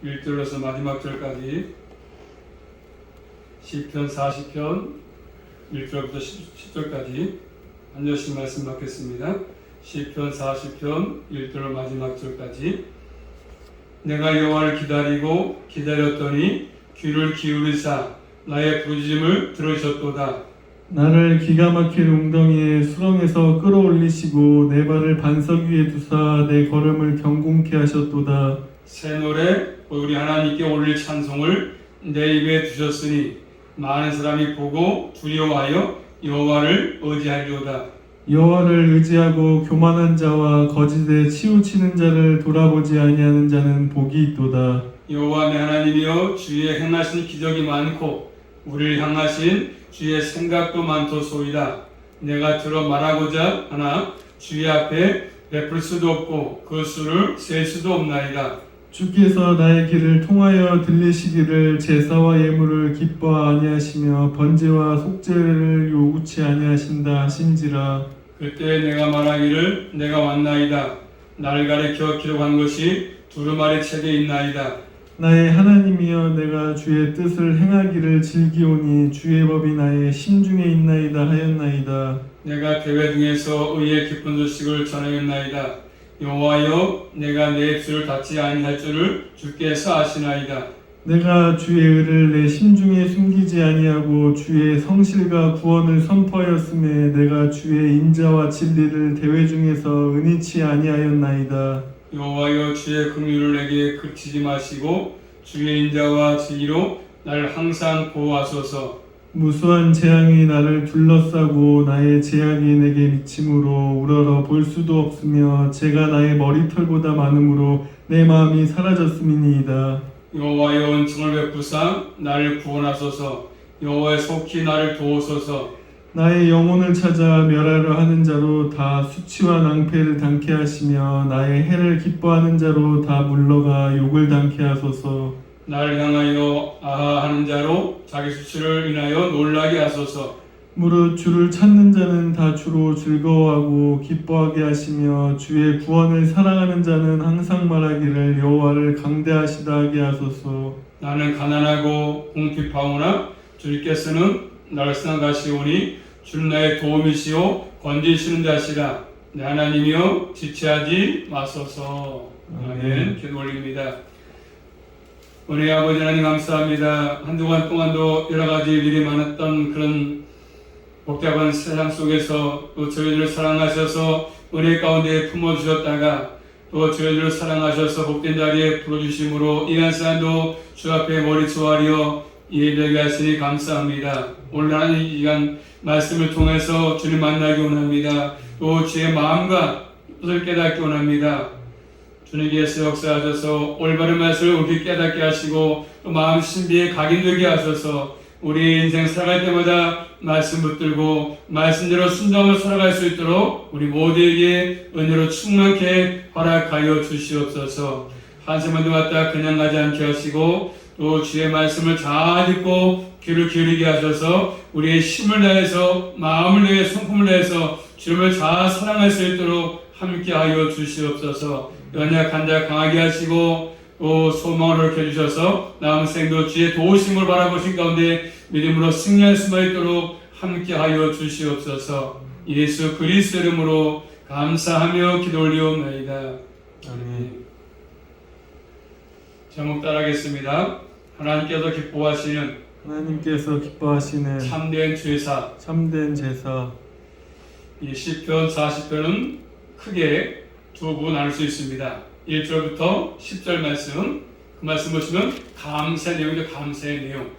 1절에서 마지막 절까지 시편 40편 1절부터 10절까지 한 절씩 말씀 받겠습니다. 시편 40편 1절 마지막 절까지. 내가 여호와를 기다렸더니 귀를 기울이사 나의 부르짖음을 들으셨도다. 나를 기가 막힌 웅덩이에 수렁에서 끌어올리시고 내 발을 반석 위에 두사 내 걸음을 경공케 하셨도다. 새 노래 우리 하나님께 올릴 찬송을 내 입에 두셨으니 많은 사람이 보고 두려워하여 여호와를 의지하리로다. 여호와를 의지하고 교만한 자와 거짓에 치우치는 자를 돌아보지 아니하는 자는 복이 있도다. 여호와 내 하나님이여 주의 행하신 기적이 많고 우리를 향하신 주의 생각도 많도소이다. 내가 들어 말하고자 하나 주의 앞에 베풀 수도 없고 그 수를 셀 수도 없나이다. 주께서 나의 길을 통하여 들리시기를 제사와 예물을 기뻐 아니하시며 번제와 속죄를 요구치 아니하신다 하신지라. 그때 내가 말하기를 내가 왔나이다. 나를 가리켜 기록한 것이 두루마리 책에 있나이다. 나의 하나님이여 내가 주의 뜻을 행하기를 즐기오니 주의 법이 나의 심중에 있나이다 하였나이다. 내가 대회 중에서 의의 기쁜 소식을 전하였나이다. 여호와여 내가 내 입술을 닫지 아니할 줄을 주께서 아시나이다. 내가 주의 의를 내 심중에 숨기지 아니하고 주의 성실과 구원을 선포하였음에 내가 주의 인자와 진리를 대회 중에서 은희치 아니하였나이다. 여호와여 주의 긍휼을 내게 그치지 마시고 주의 인자와 진리로 나를 항상 보호하소서. 무수한 재앙이 나를 둘러싸고 나의 제약이 내게 미침으로 우러러 볼 수도 없으며 제가 나의 머리털보다 많음으로 내 마음이 사라졌음이니이다. 여호와여 은총을 베푸사 나를 구원하소서. 여호와의 속히 나를 도우소서. 나의 영혼을 찾아 멸하려 하는 자로 다 수치와 낭패를 당케 하시며 나의 해를 기뻐하는 자로 다 물러가 욕을 당케 하소서. 나를 향하여 아하 하는 자로 자기 수치를 인하여 놀라게 하소서. 무릇 주를 찾는 자는 다 주로 즐거워하고 기뻐하게 하시며 주의 구원을 사랑하는 자는 항상 말하기를 여호와를 강대하시다 하게 하소서. 나는 가난하고 궁핍하오나 주께서는 나를 생각하시오니 주는 나의 도움이시오 건지시는 자시라. 내 하나님이여 지체하지 마소서. 아멘. 기도 올립니다. 은혜의 아버지 하나님 감사합니다. 한 주간 동안도 여러 가지 일이 많았던 그런 복잡한 세상 속에서 또 저희들을 사랑하셔서 은혜 가운데 품어주셨다가 또 저희들을 사랑하셔서 복된 자리에 불러주심으로 이 한 시간도 주 앞에 머리 조아리어 예배하게 하시니 감사합니다. 오늘 하나님 이 시간 말씀을 통해서 주님 만나기 원합니다. 또 주의 마음과 뜻을 깨닫기 원합니다. 주님께서 역사하셔서 올바른 말씀을 우리 깨닫게 하시고 또 마음 신비에 각인되게 하셔서 우리 인생 살아갈 때마다 말씀 붙들고 말씀대로 순종을 살아갈 수 있도록 우리 모두에게 은혜로 충만케 허락하여 주시옵소서. 한시만도 왔다 그냥 가지 않게 하시고 또 주의 말씀을 잘 듣고 귀를 기울이게 하셔서 우리의 힘을 다해서 마음을 다해 성품을 다해서 주님을 잘 사랑할 수 있도록 함께하여 주시옵소서. 연약한 자 강하게 하시고 또 소망을 이렇게 해주셔서 남은 생도 주의 도우심을 바라보신 가운데 믿음으로 승리할 수만 있도록 함께하여 주시옵소서. 예수 그리스도 이름으로 감사하며 기도 올리옵나이다. 아멘. 제목 따라하겠습니다. 하나님께서 기뻐하시는 참된 제사. 이 시편 40편은 크게 두 부분 나눌 수 있습니다. 1절부터 10절 말씀, 그 말씀 보시면 감사의 내용이죠. 감사의 내용.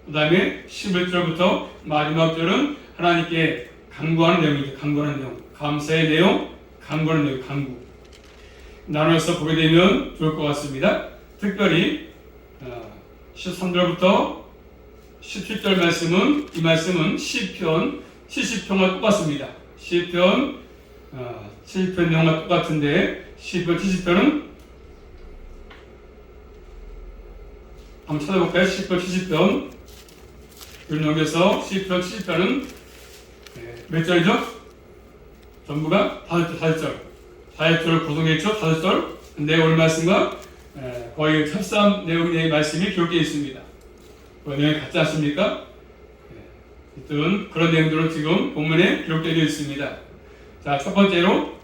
그 다음에 11절부터 마지막 절은 하나님께 간구하는 내용이죠. 간구하는 내용. 감사의 내용, 간구하는 내용, 간구. 나눠서 보게 되면 좋을 것 같습니다. 특별히 13절부터 17절 말씀은 이 말씀은 시편 70편과 똑같습니다. 시편 70편 내용과 똑같은데 시편 70편은 한번 찾아볼까요? 시편 70편 여기서 시편 70편은 몇 절이죠? 전부가 5절 5절을 구성해 있죠? 5절 근데 오늘 말씀과 거의 흡사한 내용의 말씀이 기록되어 있습니다. 그 내용이 같지 않습니까? 하여튼 그런 내용들로 지금 본문에 기록되어 있습니다. 자, 첫 번째로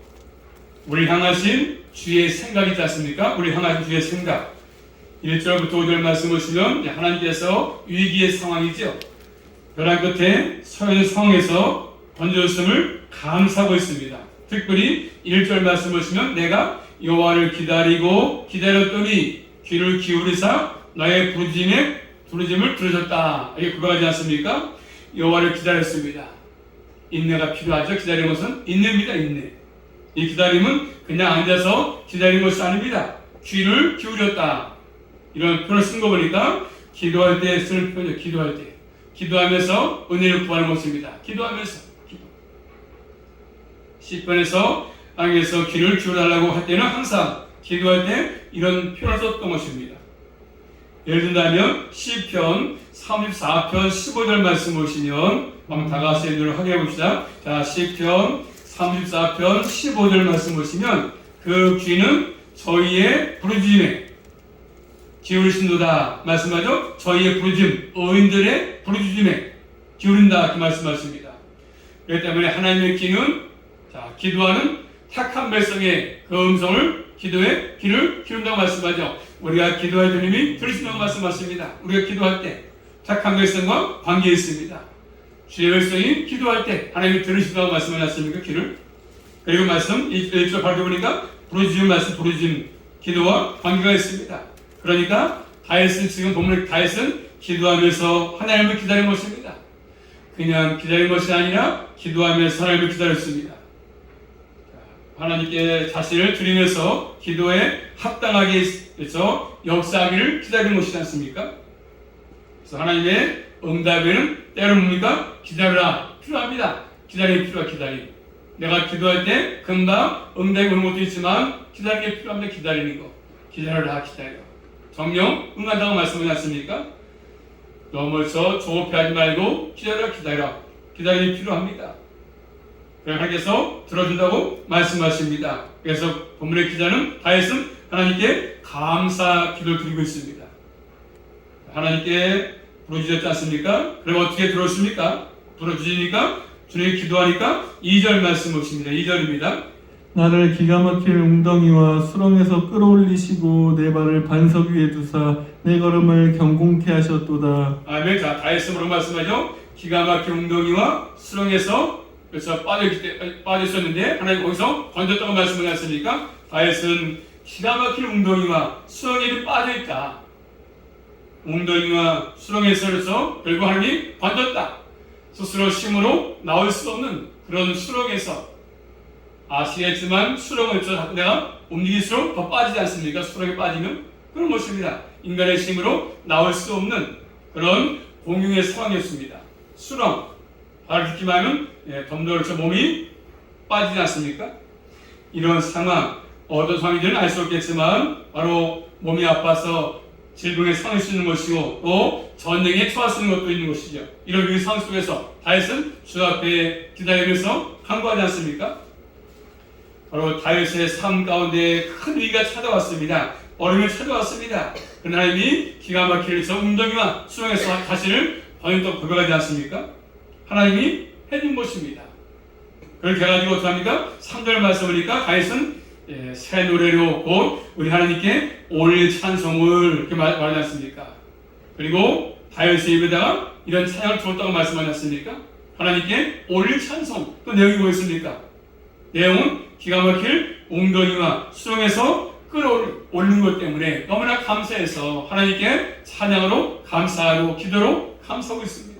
우리 향하신 주의 생각이 있지 않습니까? 우리 향하신 주의 생각. 1절부터 5절 말씀 보시면 하나님께서 위기의 상황이죠. 벼랑 끝에 서 있는 상황에서 건져줬음을 감사하고 있습니다. 특별히 1절 말씀 보시면 내가 여호와를 기다리고 기다렸더니 귀를 기울이사 나의 부르짐을 들으셨다. 이게 고백하지 않습니까? 여호와를 기다렸습니다. 인내가 필요하죠. 기다리는 것은 인내입니다. 인내. 이 기다림은 그냥 앉아서 기다리는 것이 아닙니다. 귀를 기울였다. 이런 표현을 쓴 거 보니까 기도할 때 쓰는 표현이죠. 기도할 때. 기도하면서 은혜를 구하는 것입니다. 기도하면서. 시편에서 땅에서 귀를 기울여달라고 할 때는 항상 기도할 때 이런 표현을 썼던 것입니다. 예를 든다면 시편 34편 15절 말씀 보시면 한번 다가와서 읽도록 하게 해봅시다. 자, 시편 34편 15절 말씀 보시면 그 귀는 저희의 부르짖음에 기울이신도다 말씀하죠. 저희의 부르짖음, 의인들의 부르짖음에 기울인다 그 말씀하십니다. 그렇기 때문에 하나님의 귀는 기도하는 택한 백성의 그 음성을 기도에 귀를 기울인다고 말씀하죠. 우리가 기도할 주님이 들으신다고 말씀하십니다. 우리가 기도할 때 택한 백성과 관계 있습니다. 주의 백성이 기도할 때 하나님이 들으신다고 말씀하셨습니까? 귀를. 그리고 말씀 1절 바로 보니까 부르짖음 말씀 부르짖음 기도와 관계가 있습니다. 그러니까 다윗은 지금 본문의 다윗은 기도하면서 하나님을 기다린 것입니다. 그냥 기다린 것이 아니라 기도하면서 하나님을 기다렸습니다. 하나님께 자신을 드리면서 기도에 합당하게 해서 역사하기를 기다리는 것이지 않습니까? 그래서 하나님의 응답에는 때로 뭡니까? 기다려라 필요합니다. 기다림이 필요하 기다림. 내가 기도할 때 금방 응답이 오는 것도 있지만 기다리는 게 필요합니다. 기다리는 거. 기다려라 기다려. 정령 응한다고 말씀하지 않습니까? 너무 조급해하지 말고 기다려 기다려. 기다림이 필요합니다. 하나님께서 들어준다고 말씀하십니다. 그래서 본문의 기자는 다윗은 하나님께 감사 기도를 드리고 있습니다. 하나님께 부르짖었지 않습니까? 그럼 어떻게 들어주십니까? 부르짖으니까 주님이 기도하니까 2절 말씀 보십니다. 2절입니다. 나를 기가 막힐 웅덩이와 수렁에서 끌어올리시고 내 발을 반석 위에 두사 내 걸음을 경공케 하셨도다. 아멘. 자, 다윗은 뭐라고 말씀하죠? 기가 막힌 웅덩이와 수렁에서 그래서 빠졌었는데 하나님 거기서 건졌다고 말씀을 하셨습니까? 다윗은 기가 막힌 웅덩이와 수렁에 빠져있다. 웅덩이와 수렁에서 결국 하나님이 건졌다. 스스로 힘으로 나올 수 없는 그런 수렁에서 아시겠지만 수렁을 내가 움직일수록 더 빠지지 않습니까? 수렁에 빠지면 그런 것입니다. 인간의 힘으로 나올 수 없는 그런 공용의 상황이었습니다. 수렁 발을 딛기만 하면 덤더러 몸이 빠지지 않습니까? 이런 상황, 어떤 상황인지는 알 수 없겠지만 바로 몸이 아파서 질병에 상할 수 있는 것이고 또 전쟁에 처할 수 있는 것도 있는 것이죠. 이런 위기 상황 속에서 다윗은 주 앞에 기다리면서 간구하지 않습니까? 바로 다윗의 삶 가운데 큰 위기가 찾아왔습니다. 어려움이 찾아왔습니다. 그러나 하나님이 기가 막히게 해서 웅덩이와 수렁에서 자신을 번역도 고백하지 않습니까? 하나님이 해준 것입니다. 그렇게 해가지고 어떻게 합니까? 3절 말씀 보니까 다윗은 새 노래로 곧 우리 하나님께 올릴 찬송을 이렇게 말하지 않습니까? 그리고 다윗의 입에다가 이런 찬양을 주었다고 말씀하지 않습니까? 하나님께 올릴 찬송 또 내용이 뭐였습니까? 내용은 기가 막힐 웅덩이와 수렁에서 끌어올린 것 때문에 너무나 감사해서 하나님께 찬양으로 감사하고 기도로 감사하고 있습니다.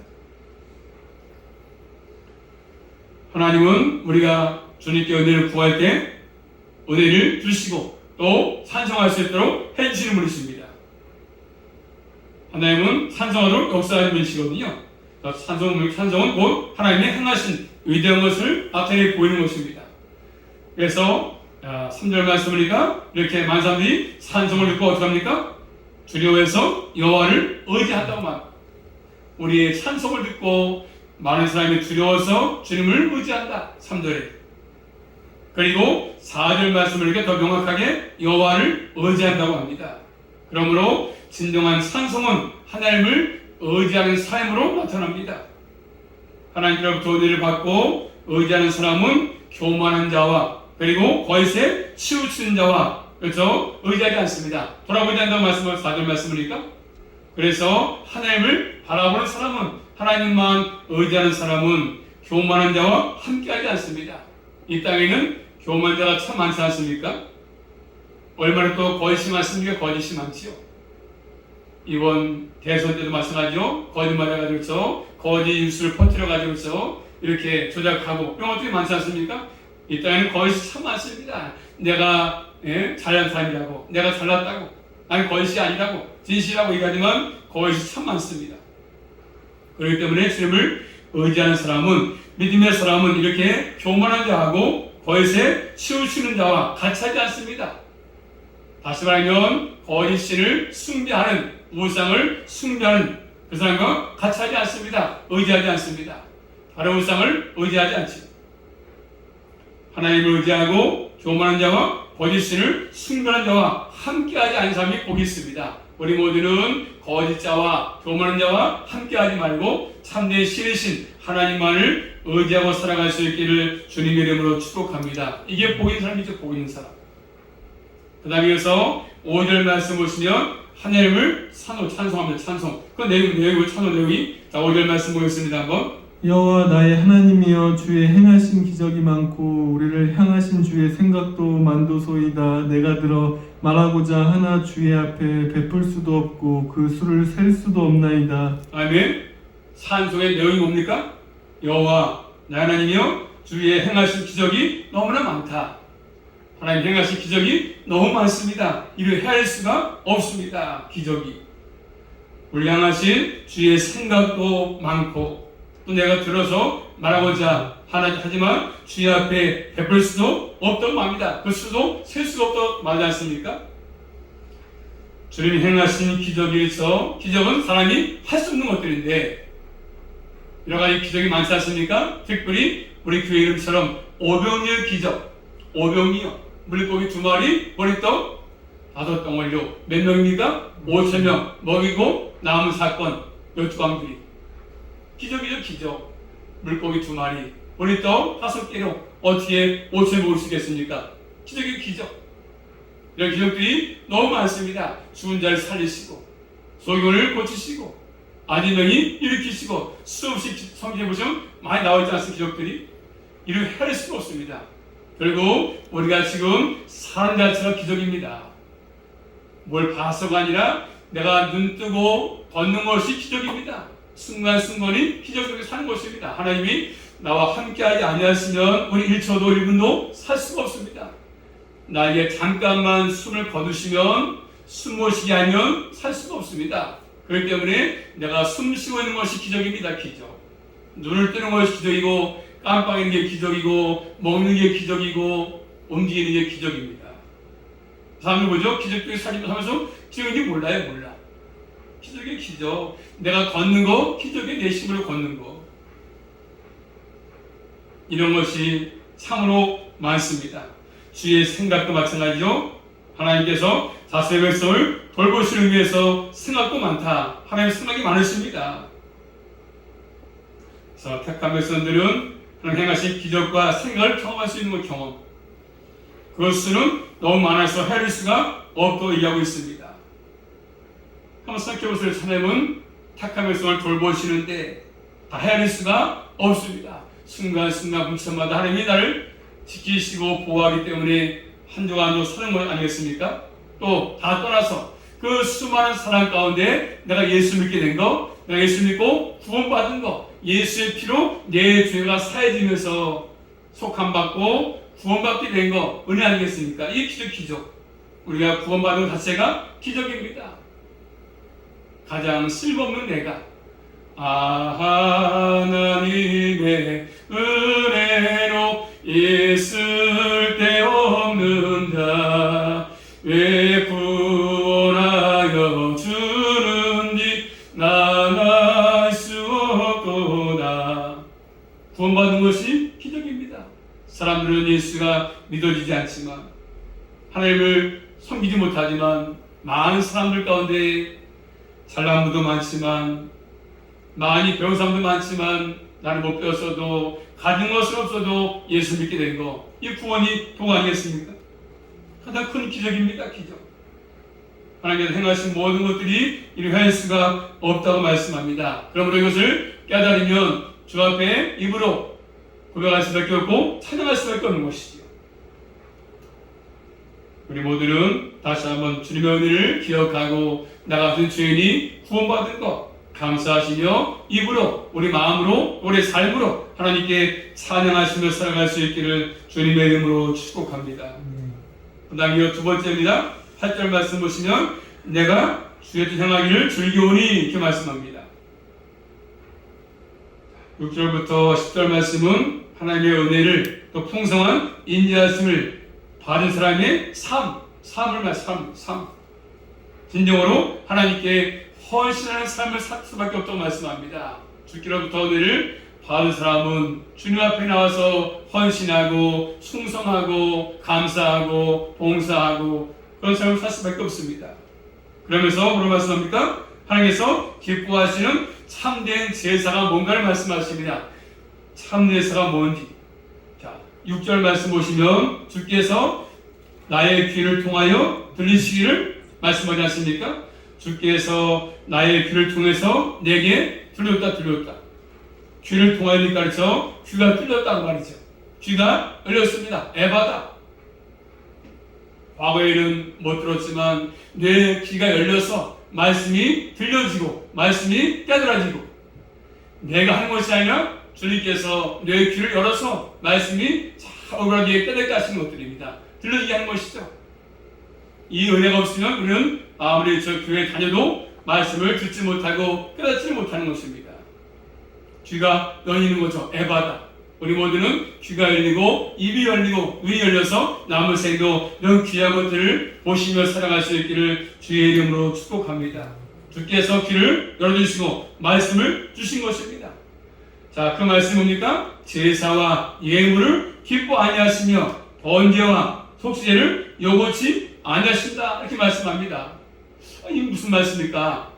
하나님은 우리가 주님께 은혜를 구할 때 은혜를 주시고 또 찬송할 수 있도록 해주시는 분이십니다. 하나님은 찬송하도록 역사하는 분이시거든요. 찬송은 곧 하나님의 행하신 위대한 것을 나타내 보이는 것입니다. 그래서 3절 말씀이니까 이렇게 많은 사람들이 찬송을 듣고 어떻게 합니까? 두려워해서 여호와를 의지한다고 말합니다. 우리의 찬송을 듣고 많은 사람이 두려워서 주님을 의지한다. 3절에. 그리고 4절 말씀을 이렇게 더 명확하게 여호와를 의지한다고 합니다. 그러므로 진정한 찬송은 하나님을 의지하는 삶으로 나타납니다. 하나님께로부터 은혜를 받고 의지하는 사람은 교만한 자와 그리고 거짓에 치우치는 자와 그렇죠? 의지하지 않습니다. 돌아보지 않는다는 말씀을 4절 말씀이니까. 그래서 하나님을 바라보는 사람은 하나님만 의지하는 사람은 교만한 자와 함께하지 않습니다. 이 땅에는 교만한 자가 참 많지 않습니까? 얼마나 또 거짓이 많습니까? 거짓이 많지요. 이번 대선 때도 마찬가지요. 거짓말해가지고 그렇죠? 거짓 뉴스를 퍼뜨려가지고 그렇죠? 이렇게 조작하고 이런 것들이 많지 않습니까? 이 땅에는 거짓이 참 많습니다. 내가 잘난 사람이라고, 내가 잘났다고, 아니 거짓이 아니라고, 진실이라고 얘기하지만 거짓이 참 많습니다. 그렇기 때문에 주님을 의지하는 사람은, 믿음의 사람은 이렇게 교만한 자하고 거짓에 치우치는 자와 같이 하지 않습니다. 다시 말하면 거짓신을 숭배하는, 우상을 숭배하는 그 사람과 같이 하지 않습니다. 의지하지 않습니다. 다른 우상을 의지하지 않지. 하나님을 의지하고 교만한 자와 거짓신을 숭배하는 자와 함께하지 않은 사람이 복이 있습니다. 우리 모두는 거짓자와 교만한 자와 함께하지 말고 참된 신이신 하나님만을 의지하고 살아갈 수 있기를 주님의 이름으로 축복합니다. 이게 복 있는 사람이죠. 복 있는 사람. 그 다음에 이어서 5절 말씀 보시면 하나님을 찬송합니다. 찬송. 그 내용이 찬송 내용이. 자, 5절 말씀 보겠습니다. 한번. 여호와 나의 하나님이여 주의 행하신 기적이 많고 우리를 향하신 주의 생각도 많도소이다. 내가 들어 말하고자 하나 주의 앞에 베풀 수도 없고 그 수를 셀 수도 없나이다. 아멘. 찬송의 내용이 뭡니까? 여호와 나의 하나님이여 주의 행하신 기적이 너무나 많다. 하나님 행하신 기적이 너무 많습니다. 이를 헤아릴 수가 없습니다. 기적이. 우리 향하신 주의 생각도 많고 또 내가 들어서 말하고자 하지만 주의 앞에 베풀 수도 없다고 말합니다. 그 수도 셀 수가 없다고 말하지 않습니까? 주님이 행하신 기적에서 기적은 사람이 할 수 없는 것들인데 여러 가지 기적이 많지 않습니까? 특별히 우리 교회 이름처럼 오병이어 기적, 오병이어 물고기 2마리, 머리떡 5덩어리로 몇 명입니까? 5,000명 먹이고 남은 사건 12광들이 기적이죠. 기적. 물고기 2마리, 머리떡 5개로 어떻게 5,000명 먹을 수 있겠습니까? 기적이죠. 기적. 이런 기적들이 너무 많습니다. 죽은 자를 살리시고 소경을 고치시고 아니명이 일으키시고 수없이 성경에 보시면 많이 나오지 않습니까? 기적들이. 이를 헤아릴 수가 없습니다. 결국 우리가 지금 사는 자체가 기적입니다. 뭘 봐서가 아니라 내가 눈 뜨고 걷는 것이 기적입니다. 순간순간이 기적 속에 사는 것입니다. 하나님이 나와 함께하지 아니하시면 우리 1초도 1분도 살 수가 없습니다. 나에게 잠깐만 숨을 거두시면 숨 못 쉬게 하면 살 수가 없습니다. 그렇기 때문에 내가 숨 쉬고 있는 것이 기적입니다. 기적. 눈을 뜨는 것이 기적이고 깜빡이는 게 기적이고 먹는 게 기적이고 움직이는 게 기적입니다. 사람들 보죠? 기적적인 사진을 하면서 기적인지 몰라요. 몰라. 기적의 기적. 내가 걷는 거 기적의 내 힘으로 걷는 거. 이런 것이 참으로 많습니다. 주의 생각도 마찬가지죠. 하나님께서 자신의 백성을 돌보시는 위해서 생각도 많다. 하나님의 생각이 많으십니다. 그래서 택한 백성들은 하나님 행하신 기적과 생각을 경험할 수 있는 경험. 그 수는 너무 많아서 헤아릴 수가 없다고 얘기하고 있습니다. 한번 생각해보세요. 하나님은 택한 백성을 돌보시는데 다 헤아릴 수가 없습니다. 순간순간 분천마다 하나님이 나를 지키시고 보호하기 때문에 한 주간 한 주 사는 것 아니겠습니까? 또 다 떠나서 그 수많은 사람 가운데 내가 예수 믿게 된 거, 내가 예수 믿고 구원받은 거, 예수의 피로 내 죄가 사해지면서 속함받고 구원받게 된 거, 은혜 아니겠습니까? 이게 기적. 우리가 구원받은 것 자체가 기적입니다. 가장 쓸모없는 내가 하나님의 은혜로 있을 데 없는다. 왜 구원하여 주는지 난 알 수 없도다. 구원받는 것이 기적입니다. 사람들은 예수가 믿어지지 않지만 하나님을 섬기지 못하지만 많은 사람들 가운데 잘난 분도 많지만, 많이 배운 사람도 많지만, 나는 못 배웠어도, 가진 것은 없어도 예수 믿게 된 거, 이 구원이 복 아니겠습니까? 가장 큰 기적입니다. 기적. 하나님께서 행하신 모든 것들이 이루어질 수가 없다고 말씀합니다. 그러므로 이것을 깨달으면 주 앞에 입으로 고백할 수밖에 없고 찬양할 수밖에 없는 것이지요. 우리 모두는 다시 한번 주님의 은혜를 기억하고 나 같은 죄인이 구원받은 것 감사하시며 입으로, 우리 마음으로, 우리 삶으로 하나님께 찬양하시며 살아갈 수 있기를 주님의 이름으로 축복합니다. 그 다음에 두 번째입니다. 8절 말씀 보시면 내가 주의 뜻 행하기를 즐겨오니 이렇게 말씀합니다. 6절부터 10절 말씀은 하나님의 은혜를 또 풍성한 인자하심을 받은 사람의 삶을 말씀, 진정으로 하나님께 헌신하는 삶을 살 수밖에 없다고 말씀합니다. 주께로부터 은혜를 받은 사람은 주님 앞에 나와서 헌신하고 충성하고 감사하고 봉사하고 그런 삶을 살 수밖에 없습니다. 그러면서 뭐라고 말씀합니까? 하나님께서 기뻐하시는 참된 제사가 뭔가를 말씀하십니다. 참된 제사가 뭔지. 자, 6절 말씀 보시면 주께서 나의 귀를 통하여 들리시기를 말씀하지 않습니까? 주께서 나의 귀를 통해서 내게 들렸다. 귀를 통하여 가르쳐 귀가 뚫렸다는 말이죠. 귀가 열렸습니다. 에바다. 과거에는 못 들었지만 내 귀가 열려서 말씀이 들려지고 말씀이 깨달아지고 내가 한 것이 아니라 주님께서 내 귀를 열어서 말씀이 자우하게 깨닫게 하시는 것들입니다. 들려지게 하는 것이죠. 이 은혜가 없으면 우리는 아무리 저 교회에 다녀도 말씀을 듣지 못하고 깨닫지 못하는 것입니다. 귀가 열리는 거죠. 에바다. 우리 모두는 귀가 열리고 입이 열리고 눈이 열려서 남은 생도 이런 귀한 것들을 보시며 살아갈 수 있기를 주의 이름으로 축복합니다. 주께서 귀를 열어주시고 말씀을 주신 것입니다. 자, 그 말씀 뭡니까? 제사와 예물을 기뻐 아니하시며 번제와 속죄를 요구치 아니하신다 이렇게 말씀합니다. 이게 무슨 말씀입니까?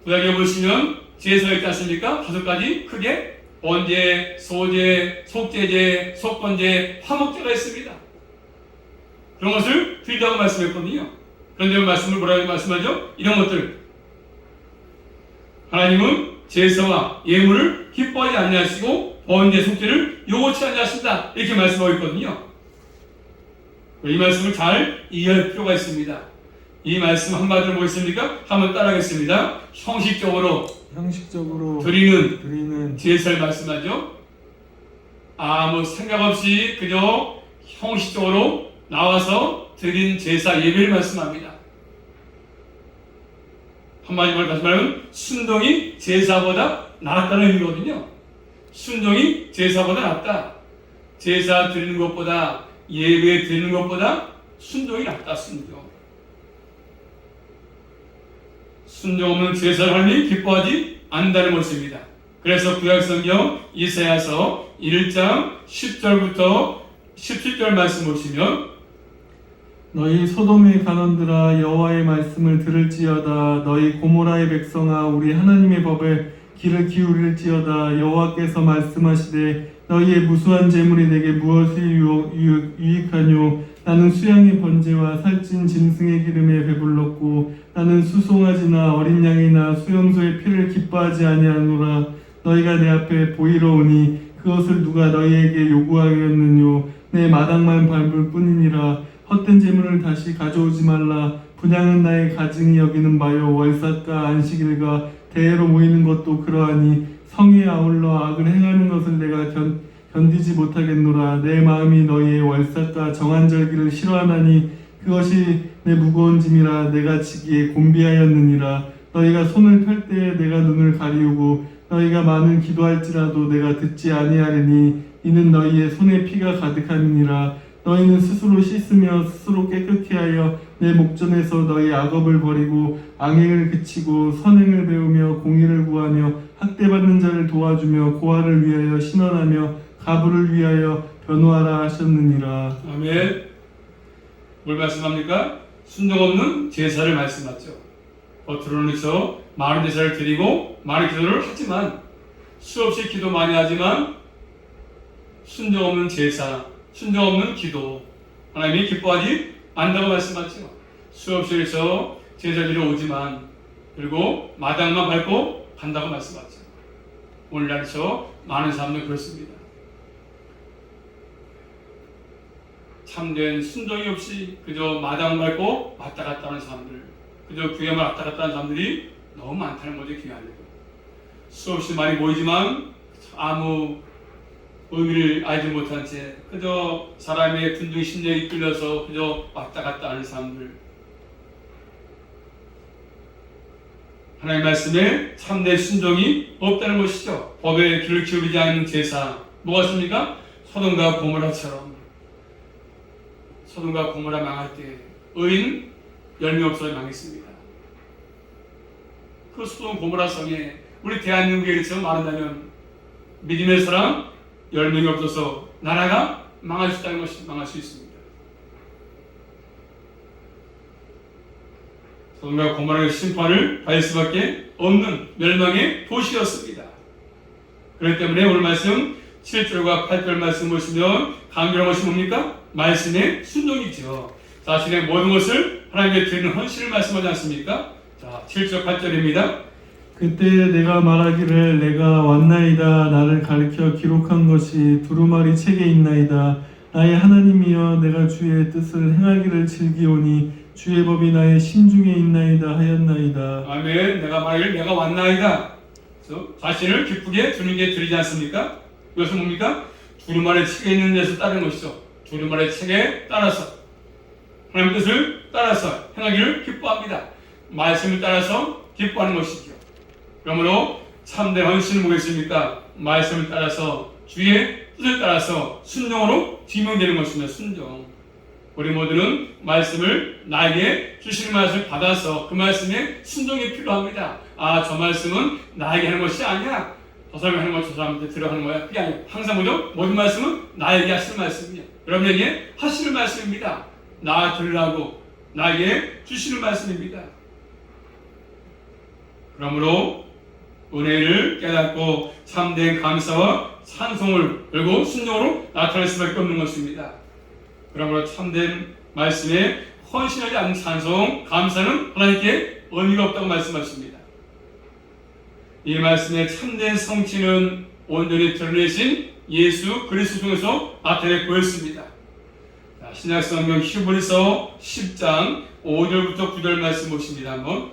구약에 보시면 제사가 있지 않습니까? 5가지 크게 번제, 소제, 속죄제, 속번제, 화목제가 있습니다. 그런 것을 드리라고 말씀했거든요. 그런데 말씀을 뭐라고 말씀하죠? 이런 것들. 하나님은 제사와 예물을 기뻐하지 아니하시고 번제, 속죄를 요구치 아니하신다 이렇게 말씀하고 있거든요. 이 말씀을 잘 이해할 필요가 있습니다. 이 말씀 한마디로 뭐겠습니까? 한번 따라하겠습니다. 형식적으로 드리는 제사를 말씀하죠. 아무 생각 없이 그저 형식적으로 나와서 드린 제사 예배를 말씀합니다. 한마디로 말하면 순종이 제사보다 낫다는 의미거든요. 순종이 제사보다 낫다. 제사 드리는 것보다 예배 드리는 것보다 순종이 낫다. 순종 없는 제사를 하니 기뻐하지 않는다는 것입니다. 그래서 구약성경 이사야서 1장 10절부터 17절 말씀 보시면 너희 소돔의 간원들아 여호와의 말씀을 들을지어다. 너희 고모라의 백성아 우리 하나님의 법에 귀를 기울일지어다. 여호와께서 말씀하시되 너희의 무수한 재물이 내게 무엇이 유익하뇨? 나는 수양의 번제와 살찐 짐승의 기름에 배불렀고 나는 수송아지나 어린 양이나 수염소의 피를 기뻐하지 아니하노라. 너희가 내 앞에 보이러 오니 그것을 누가 너희에게 요구하겠느뇨? 내 마당만 밟을 뿐이니라. 헛된 재물을 다시 가져오지 말라. 분양은 나의 가증이 여기는 바요. 월삭과 안식일과 대회로 모이는 것도 그러하니 성에 아울러 악을 행하는 것을 내가 견디지 못하겠노라. 내 마음이 너희의 월삭과 정한절기를 싫어하나니 그것이 내 무거운 짐이라. 내가 지기에 곤비하였느니라. 너희가 손을 펼 때에 내가 눈을 가리우고 너희가 많은 기도할지라도 내가 듣지 아니하리니 이는 너희의 손에 피가 가득함이니라. 너희는 스스로 씻으며 스스로 깨끗게 하여 내 목전에서 너희 악업을 버리고 악행을 그치고 선행을 배우며 공의를 구하며 학대받는 자를 도와주며 고아를 위하여 신원하며 가부를 위하여 변호하라 하셨느니라. 아멘. 뭘 말씀합니까? 순종 없는 제사를 말씀하죠. 겉으로는 저 많은 제사를 드리고 많은 기도를 하지만 수없이 기도 많이 하지만 순종 없는 제사, 순종 없는 기도 하나님이 기뻐하지 않는다고 말씀하죠. 수없이 해서 제사 드리러 오지만 그리고 마당만 밟고 간다고 말씀하죠. 오늘날 저 많은 사람들 그렇습니다. 참된 순종이 없이 그저 마당 밟고 왔다 갔다 하는 사람들, 그저 교회만 왔다 갔다 하는 사람들이 너무 많다는 거죠. 교회 안에도 수없이 많이 모이지만 아무 의미를 알지 못한 채 그저 사람의 분중 심령에 이끌려서 그저 왔다 갔다 하는 사람들, 하나님의 말씀에 참된 순종이 없다는 것이죠. 법에 귀를 기울이지 않는 제사, 뭐가 있습니까? 소돔과 고모라처럼. 소돔과 고모라 망할 때 의인 10명 없어 망했습니다. 그 소돔 고모라 성에 우리 대한민국에 이처럼 말한다면 믿음의 사람 10명이 없어서 나라가 망할 수 있다는 것이 망할 수 있습니다. 소돔과 고모라의 심판을 받을 수밖에 없는 멸망의 도시였습니다. 그렇기 때문에 오늘 말씀 7절과 8절 말씀 보시면 강조한 것이 뭡니까? 말씀의 순종이죠. 자신의 모든 것을 하나님께 드리는 헌신을 말씀하지 않습니까? 자, 7절 8절입니다. 그때 내가 말하기를 내가 왔나이다. 나를 가르쳐 기록한 것이 두루마리 책에 있나이다. 나의 하나님이여 내가 주의 뜻을 행하기를 즐기오니 주의 법이 나의 심중에 있나이다 하였나이다. 아멘. 내가 말하기를 내가 왔나이다. 그래서 자신을 기쁘게 주님께 드리지 않습니까? 이것은 뭡니까? 두루마리 책에 있는 데서 따르는 것이죠. 두루마리 책에 따라서 하나님 뜻을 따라서 행하기를 기뻐합니다. 말씀을 따라서 기뻐하는 것이죠. 그러므로 참된 헌신은 뭐겠습니까? 말씀을 따라서 주의 뜻을 따라서 순종으로 지명되는 것입니다. 순종. 우리 모두는 말씀을 나에게 주시는 말씀을 받아서 그 말씀에 순종이 필요합니다. 아, 저 말씀은 나에게 하는 것이 아니야. 저 사람이 하는 것, 저 사람한테 들어가는 거야. 그게 아니에요. 항상 뭐죠? 모든 말씀은 나에게 하시는 말씀이에요. 여러분에게 하시는 말씀입니다. 나 들으라고 나에게 주시는 말씀입니다. 그러므로 은혜를 깨닫고 참된 감사와 찬송을 그리고 순종으로 나타낼 수밖에 없는 것입니다. 그러므로 참된 말씀에 헌신하지 않는 찬송, 감사는 하나님께 의미가 없다고 말씀하십니다. 이 말씀의 참된 성취는 온전히 드러내신 예수 그리스도 통해서 나타내 보였습니다. 신약성경 히브리서 10장 5절부터 9절 말씀 보십니다. 한번.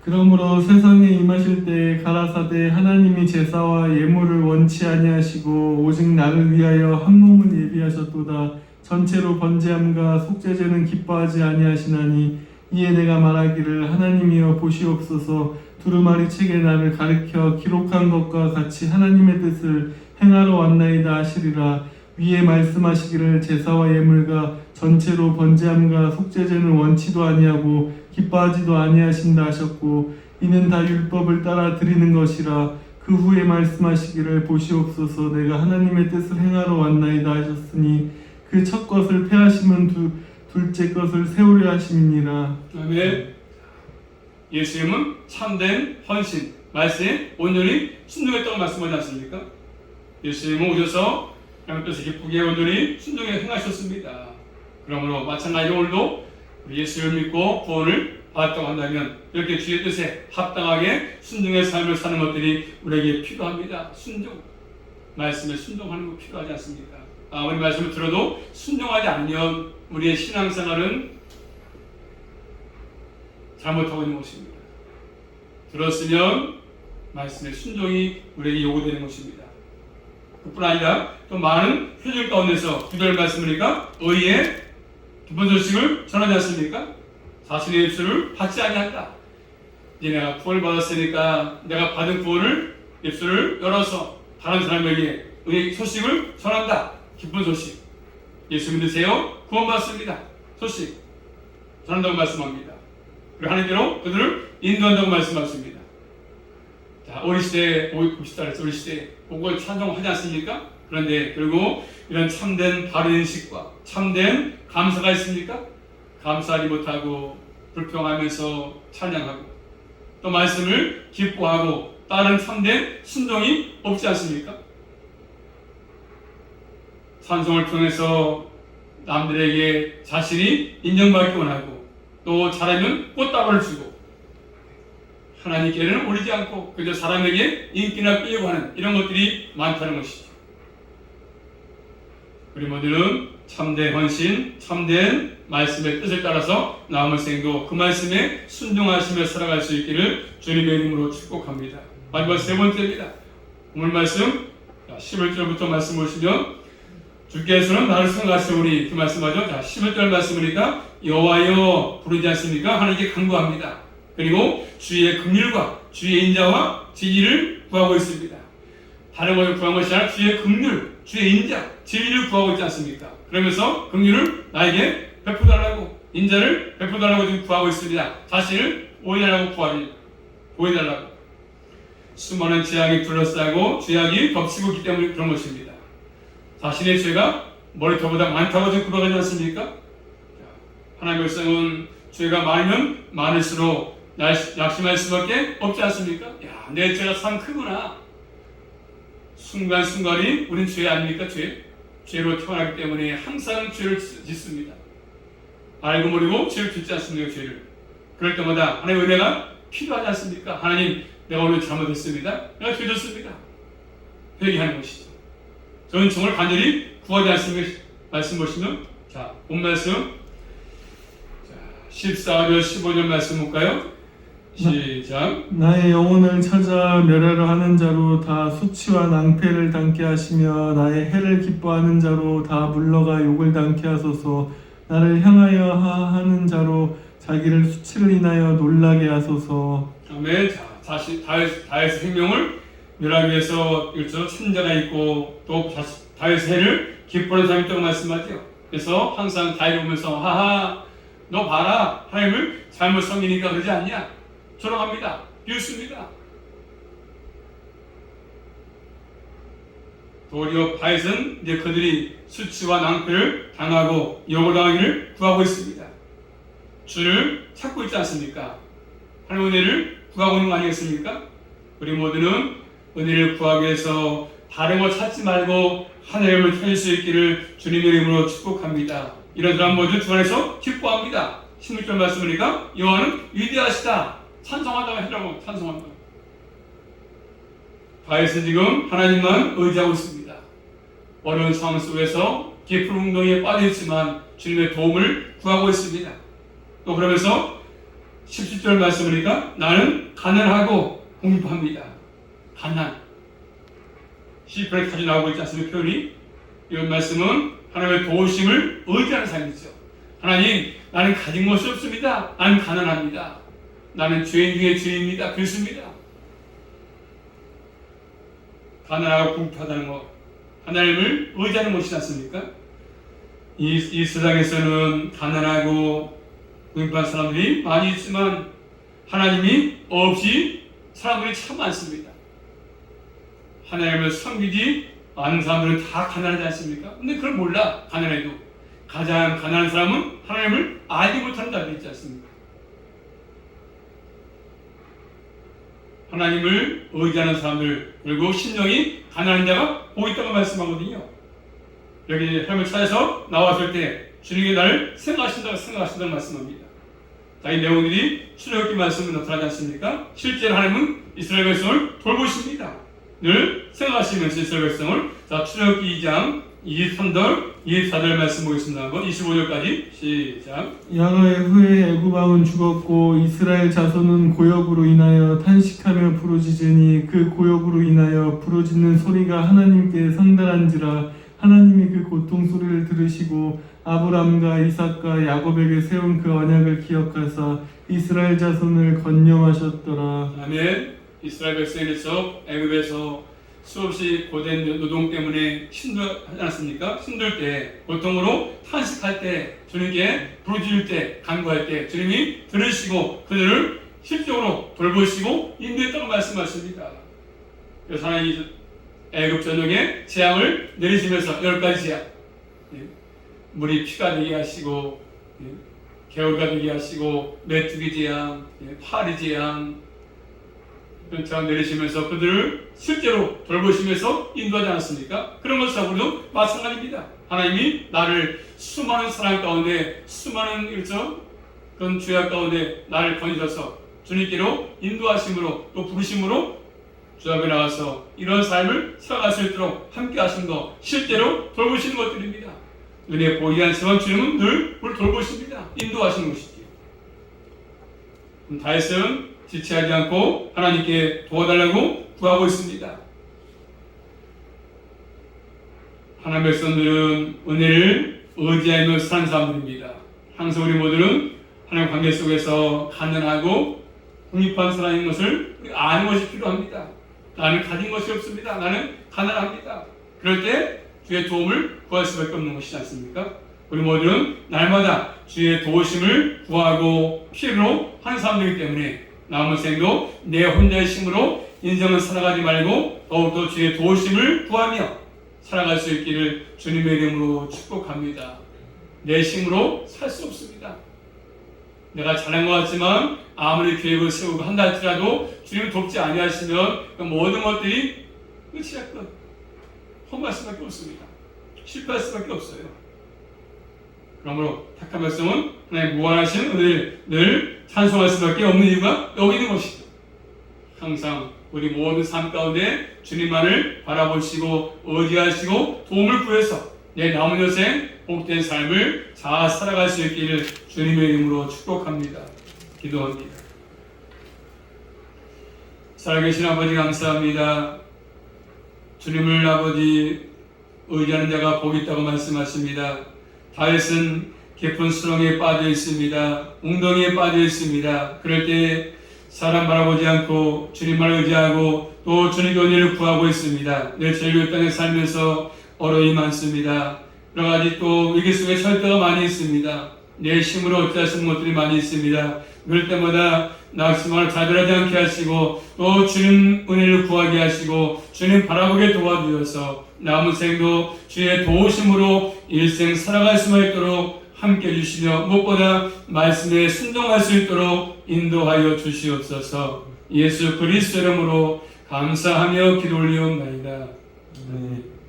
그러므로 세상에 임하실 때 가라사대 하나님이 제사와 예물을 원치 아니하시고 오직 나를 위하여 한 몸을 예비하셨도다. 전체로 번제함과 속죄제는 기뻐하지 아니하시나니 이에 내가 말하기를 하나님이여 보시옵소서. 두루마리 책에 나를 가르쳐 기록한 것과 같이 하나님의 뜻을 행하러 왔나이다 하시리라. 위에 말씀하시기를 제사와 예물과 전체로 번제함과 속죄제는 원치도 아니하고 기뻐하지도 아니하신다 하셨고 이는 다 율법을 따라 드리는 것이라. 그 후에 말씀하시기를 보시옵소서. 내가 하나님의 뜻을 행하러 왔나이다 하셨으니 그 첫 것을 폐하심은 둘째 것을 세우려 하심이니라. 아멘. 예수님은 참된 헌신, 말씀에 온전히 순종했다고 말씀하지 않습니까? 예수님은 오셔서 하나님 뜻을 기쁘게 온전히 순종해 행하셨습니다. 그러므로 마찬가지로 오늘도 우리 예수를 믿고 구원을 받았다고 한다면 이렇게 주의 뜻에 합당하게 순종의 삶을 사는 것들이 우리에게 필요합니다. 순종, 말씀에 순종하는 거 필요하지 않습니까? 우리 말씀을 들어도 순종하지 않으면 우리의 신앙생활은 잘못하고 있는 것입니다. 들었으면 말씀의 순종이 우리에게 요구되는 것입니다. 그뿐 아니라 또 많은 표절 가운데서 구절 말씀이니까 의의 기쁜 소식을 전하지 않습니까? 자신의 입술을 받지 아니한다. 이제 내가 구원을 받았으니까 내가 받은 구원을 입술을 열어서 다른 사람에게 의의 소식을 전한다. 기쁜 소식. 예수 믿으세요. 구원받습니다. 소식 전한다고 말씀합니다. 그리고 하나님께로 그들을 인도한다고 말씀하십니다. 자, 우리 시대에 봅시다. 우리 시대에 그걸 찬송하지 않습니까? 그런데 그리고 이런 참된 바른 인식과 참된 감사가 있습니까? 감사하지 못하고 불평하면서 찬양하고 또 말씀을 기뻐하고 다른 참된 순종이 없지 않습니까? 찬송을 통해서 남들에게 자신이 인정받기 원하고 또 잘하면 꽃다발을 주고 하나님께는 올리지 않고 그저 사람에게 인기나 끌려고 하는 이런 것들이 많다는 것이죠. 우리 모두는 참된 헌신, 참된 말씀의 뜻을 따라서 남은 생도 그 말씀에 순종하시며 살아갈 수 있기를 주님의 이름으로 축복합니다. 마지막 세 번째입니다. 오늘 말씀 11절부터 말씀 보시면 주께서는 나를 생각하시오니 그 말씀하죠. 자, 11절 말씀이니까 여호와여 부르지 않습니까? 하나님께 간구합니다. 그리고 주의 긍휼과 주의 인자와 진리를 구하고 있습니다. 다른 것을 구한 것이 아니라 주의 긍휼, 주의 인자, 진리를 구하고 있지 않습니까? 그러면서 긍휼을 나에게 베풀어달라고, 인자를 베풀어달라고 지금 구하고 있습니다. 자신을 보여달라고 보여달라고. 수많은 재앙이 둘러싸고 죄악이 덮치고 있기 때문에 그런 것입니다. 자신의 죄가 머리털보다 많다고 지금 구박하지 않습니까? 하나님의 백성은 죄가 많으면 많을수록 낙심할 수밖에 없지 않습니까? 야, 내 죄가 참 크구나. 순간순간이 우린 죄 아닙니까? 죄로 태어나기 때문에 항상 죄를 짓습니다. 알고 모르고 죄를 짓지 않습니까? 죄를. 그럴 때마다 하나님의 은혜가 필요하지 않습니까? 하나님, 내가 오늘 잘못했습니다. 내가 죄 졌습니다. 회개하는 것이죠. 저는 정말 간절히 구하지 않습니까? 말씀 보시면 자, 본 말씀 14절 15절 말씀 볼까요? 시작. 나의 영혼을 찾아 멸하려 하는 자로 다 수치와 낭패를 당케 하시며 나의 해를 기뻐하는 자로 다 물러가 욕을 당케 하소서. 나를 향하여 하는 자로 자기를 수치를 인하여 놀라게 하소서. 아멘. 자, 다시 다윗의 생명을 멸하기 위해서 일조 천자가 있고 또 다윗의 해를 기뻐하는 사람이 있다고 말씀하죠. 그래서 항상 다윗을 보면서 하하 너 봐라 하나님을 잘못 섬기니까 그러지 않냐? 조롱합니다. 비웃습니다. 도리어 다윗은 이제 그들이 수치와 낭패를 당하고 욕을 당하기를 구하고 있습니다. 주를 찾고 있지 않습니까? 하나님의 은혜를 구하고 있는 거 아니겠습니까? 우리 모두는 은혜를 구하기 위해서 다른 걸 찾지 말고 하나님을 찾을 수 있기를 주님의 이름으로 축복합니다. 이런 사람 모두 주 안에서 기뻐합니다. 16절 말씀이니까 여호와는 위대하시다. 찬송한다고 해라고 찬송한다. 다윗은 지금 하나님만 의지하고 있습니다. 어려운 상황 속에서 깊은 운동에 빠져 있지만 주님의 도움을 구하고 있습니다. 또 그러면서 17절 말씀이니까 나는 가난하고 궁핍합니다. 가난. 시편에 자주 나오고 있지 않습니까? 표현이. 이 말씀은 하나님의 도우심을 의지하는 삶이죠. 하나님, 나는 가진 것이 없습니다. 나는 가난합니다. 나는 죄인 중에 죄인입니다. 그렇습니다. 가난하고 궁핍하다는 것, 하나님을 의지하는 것이지 않습니까? 이 세상에서는 가난하고 궁핍한 사람들이 많이 있지만 하나님이 없이 사람들이 참 많습니다. 하나님을 섬기지 않은 사람들은 다 가난하지 않습니까? 근데 그걸 몰라. 가난해도. 가장 가난한 사람은 하나님을 알지 못하는 자들이 있지 않습니까? 하나님을 의지하는 사람들, 그리고 심령이 가난한 자가 복 있다고 말씀하거든요. 여기 하나님을 찾아서 나왔을 때 주님이 나를 생각하신다고 말씀합니다. 자, 이 내용들이 출애굽기 말씀에 나타나지 않습니까? 실제로 하나님은 이스라엘 백성을 돌보십니다. 늘 생각하시면서 이스라엘 백성을. 자, 출애굽기 2장 23절 24절 말씀 보겠습니다. 한번 25절까지 시작. 야노의 후에 애굽 왕은 죽었고 이스라엘 자손은 고역으로 인하여 탄식하며 부르짖으니 그 고역으로 인하여 부르짖는 소리가 하나님께 상달한지라. 하나님이 그 고통 소리를 들으시고 아브람과 이삭과 야곱에게 세운 그 언약을 기억하사 이스라엘 자손을 건념하셨더라. 아멘. 이스라엘 백성에서 애굽에서 수없이 고된 노동 때문에 힘들지 않습니까? 힘들 때, 고통으로 탄식할 때, 주님께 부르짖을 때, 간구할 때 주님이 들으시고 그들을 실적으로 돌보시고 인도했다고 말씀하십니다. 그래서 하나님이 애굽 전역에 재앙을 내리시면서 10가지 재앙, 물이 피가 되게 하시고 개울가 되게 하시고 메뚜기 재앙, 파리 재앙 자 내리시면서 그들을 실제로 돌보시면서 인도하지 않았습니까? 그런 것과 우리도 마찬가지입니다. 하나님이 나를 수많은 사랑 가운데 수많은 그런 죄악 가운데 나를 건져서 주님께로 인도하심으로 또 부르심으로 주 앞에 나와서 이런 삶을 살아갈 수 있도록 함께 하신 것 실제로 돌보시는 것들입니다. 눈에 보이지 않지만 주님은 늘 우리를 돌보십니다. 인도하시는 것이지요. 다윗은 지체하지 않고 하나님께 도와달라고 구하고 있습니다. 하나님의 백성들은 은혜를 의지하며 사는 사람들입니다. 항상 우리 모두는 하나님 관계 속에서 가난하고 궁립한 사람인 것을 아는 것이 필요합니다. 나는 가진 것이 없습니다. 나는 가난합니다. 그럴 때 주의 도움을 구할 수밖에 없는 것이지 않습니까? 우리 모두는 날마다 주의 도우심을 구하고 필요로 하는 사람들이기 때문에 남은 생도 내 혼자의 힘으로 인생을 살아가지 말고 더욱더 주의 도우심을 구하며 살아갈 수 있기를 주님의 이름으로 축복합니다. 내 힘으로 살 수 없습니다. 내가 잘한 것 같지만 아무리 계획을 세우고 한다 할지라도 주님 돕지 아니하시면 그 모든 것들이 끝이야 끝. 허무할 수밖에 없습니다. 실패할 수밖에 없어요. 그러므로 택한 백성은 하나님 무한하신 은혜를 늘 찬송할 수밖에 없는 이유가 여기 있는 것이죠. 항상 우리 모든 삶 가운데 주님만을 바라보시고 의지하시고 도움을 구해서 내 남은 여생 복된 삶을 잘 살아갈 수 있기를 주님의 이름으로 축복합니다. 기도합니다. 살아계신 아버지 감사합니다. 주님을 아버지 의지하는 자가 복이 있다고 말씀하십니다. 다윗은 깊은 수렁에 빠져 있습니다. 웅덩이에 빠져 있습니다. 그럴 때 사람 바라보지 않고 주님만 의지하고 또 주님의 은혜를 구하고 있습니다. 늘 죄의 땅에 살면서 어려움이 많습니다. 여러 가지 또 위기 속에 설 때가 많이 있습니다. 내 힘으로 어찌할 수 없는 것들이 많이 있습니다. 그럴 때마다 낙심을 자별하지 않게 하시고 또 주님 은혜를 구하게 하시고 주님 바라보게 도와주셔서 남은 생도 주의 도우심으로 일생 살아갈 수만 있도록 함께 해주시며 무엇보다 말씀에 순종할 수 있도록 인도하여 주시옵소서. 예수 그리스도 이름으로 감사하며 기도 올리옵나이다. 네.